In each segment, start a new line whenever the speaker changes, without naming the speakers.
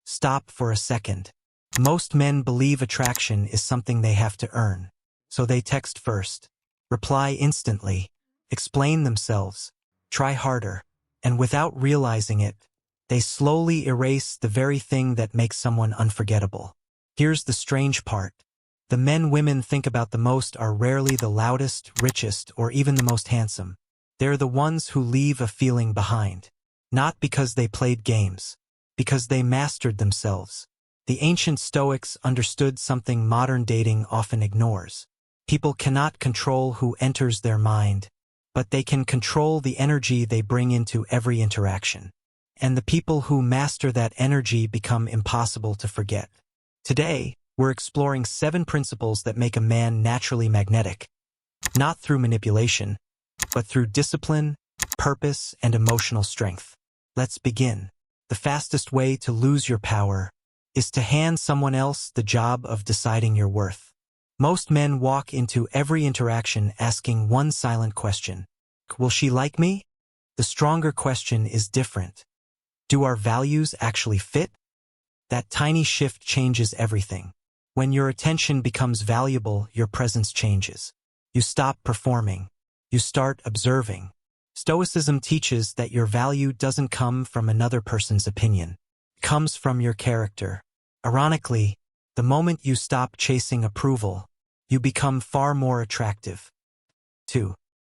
Stop for a second. Most men believe attraction is something they have to earn. So they text first, reply instantly, explain themselves, try harder, and without realizing it, they slowly erase the very thing that makes someone unforgettable. Here's the strange part. The men women think about the most are rarely the loudest, richest, or even the most handsome. They're the ones who leave a feeling behind. Not because they played games, because they mastered themselves. The ancient Stoics understood something modern dating often ignores. People cannot control who enters their mind, but they can control the energy they bring into every interaction. And the people who master that energy become impossible to forget. Today, we're exploring 7 principles that make a man naturally magnetic, not through manipulation, but through discipline, purpose, and emotional strength. Let's begin. The fastest way to lose your power is to hand someone else the job of deciding your worth. Most men walk into every interaction asking one silent question. Will she like me? The stronger question is different. Do our values actually fit? That tiny shift changes everything. When your attention becomes valuable, your presence changes. You stop performing. You start observing. Stoicism teaches that your value doesn't come from another person's opinion. It comes from your character. Ironically, the moment you stop chasing approval, you become far more attractive. 2.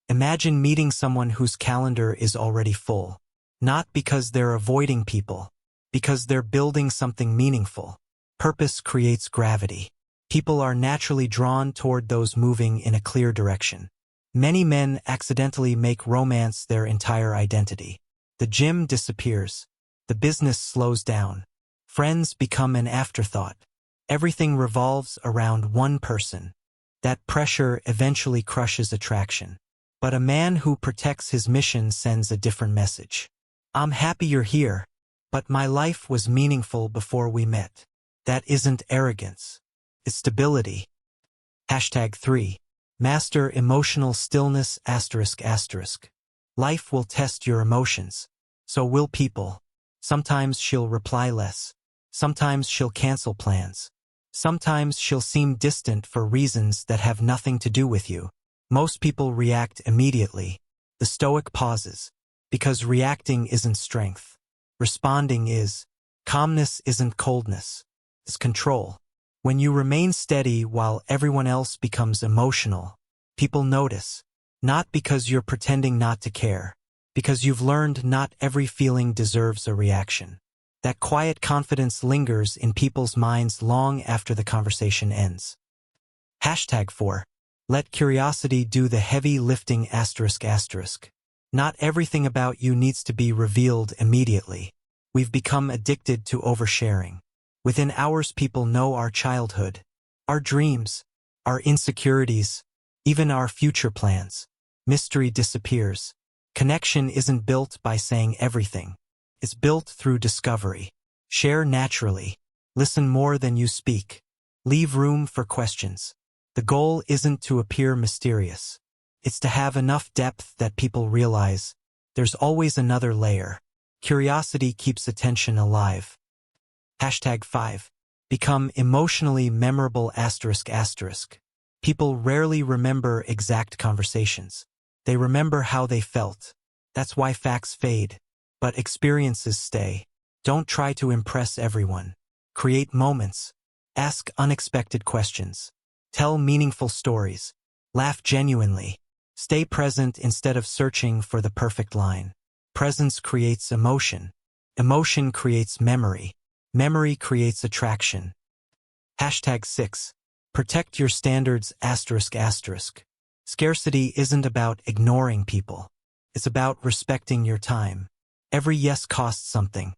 Imagine meeting someone whose calendar is already full. Not because they're avoiding people, because they're building something meaningful. Purpose creates gravity. People are naturally drawn toward those moving in a clear direction. Many men accidentally make romance their entire identity. The gym disappears. The business slows down. Friends become an afterthought. Everything revolves around one person. That pressure eventually crushes attraction. But a man who protects his mission sends a different message. I'm happy you're here, but my life was meaningful before we met. That isn't arrogance. It's stability. #3. Master emotional stillness ***. Life will test your emotions. So will people. Sometimes she'll reply less. Sometimes she'll cancel plans. Sometimes she'll seem distant for reasons that have nothing to do with you. Most people react immediately. The Stoic pauses. Because reacting isn't strength. Responding is. Calmness isn't coldness. It's control. When you remain steady while everyone else becomes emotional, people notice. Not because you're pretending not to care. Because you've learned not every feeling deserves a reaction. That quiet confidence lingers in people's minds long after the conversation ends. #4. Let curiosity do the heavy lifting ***. Not everything about you needs to be revealed immediately. We've become addicted to oversharing. Within hours, people know our childhood, our dreams, our insecurities, even our future plans. Mystery disappears. Connection isn't built by saying everything. It's built through discovery. Share naturally. Listen more than you speak. Leave room for questions. The goal isn't to appear mysterious. It's to have enough depth that people realize there's always another layer. Curiosity keeps attention alive. #5. Become emotionally memorable ***. People rarely remember exact conversations. They remember how they felt. That's why facts fade, but experiences stay. Don't try to impress everyone. Create moments. Ask unexpected questions. Tell meaningful stories. Laugh genuinely. Stay present instead of searching for the perfect line. Presence creates emotion. Emotion creates memory. Memory creates attraction. #6. Protect your standards ***. Scarcity isn't about ignoring people. It's about respecting your time. Every yes costs something.